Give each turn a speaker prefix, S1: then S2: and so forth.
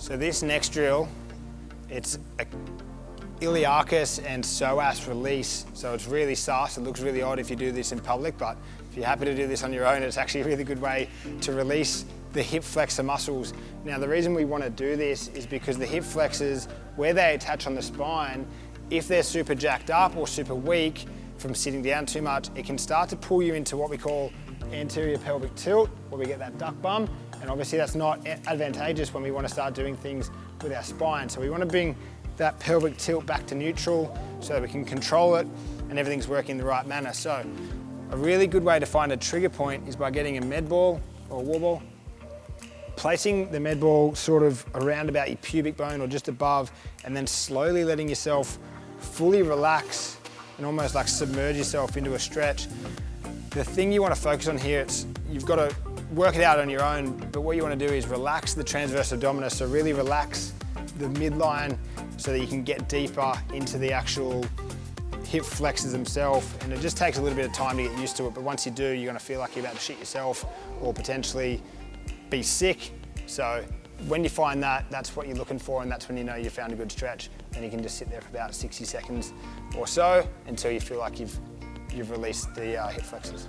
S1: So this next drill, it's a Iliacus and psoas release. So it's really sus. It looks really odd if you do this in public, but if you're happy to do this on your own, it's actually a really good way to release the hip flexor muscles. Now the reason we want to do this is because the hip flexors, where they attach on the spine, if they're super jacked up or super weak from sitting down too much, it can start to pull you into what we call anterior pelvic tilt, where we get that duck bum. And obviously that's not advantageous when we want to start doing things with our spine. So we want to bring that pelvic tilt back to neutral so that we can control it and everything's working in the right manner. So a really good way to find a trigger point is by getting a med ball or a wall ball, placing the med ball sort of around about your pubic bone or just above, and then slowly letting yourself fully relax and almost like submerge yourself into a stretch. The thing you want to focus on here, you've got to work it out on your own, but what you want to do is relax the transverse abdominis, so really relax the midline so that you can get deeper into the actual hip flexors themselves. And it just takes a little bit of time to get used to it, but once you do, you're going to feel like you're about to shit yourself or potentially be sick. So when you find that, that's what you're looking for, and that's when you know you found a good stretch. And you can just sit there for about 60 seconds or so until you feel like you've released the hip flexors.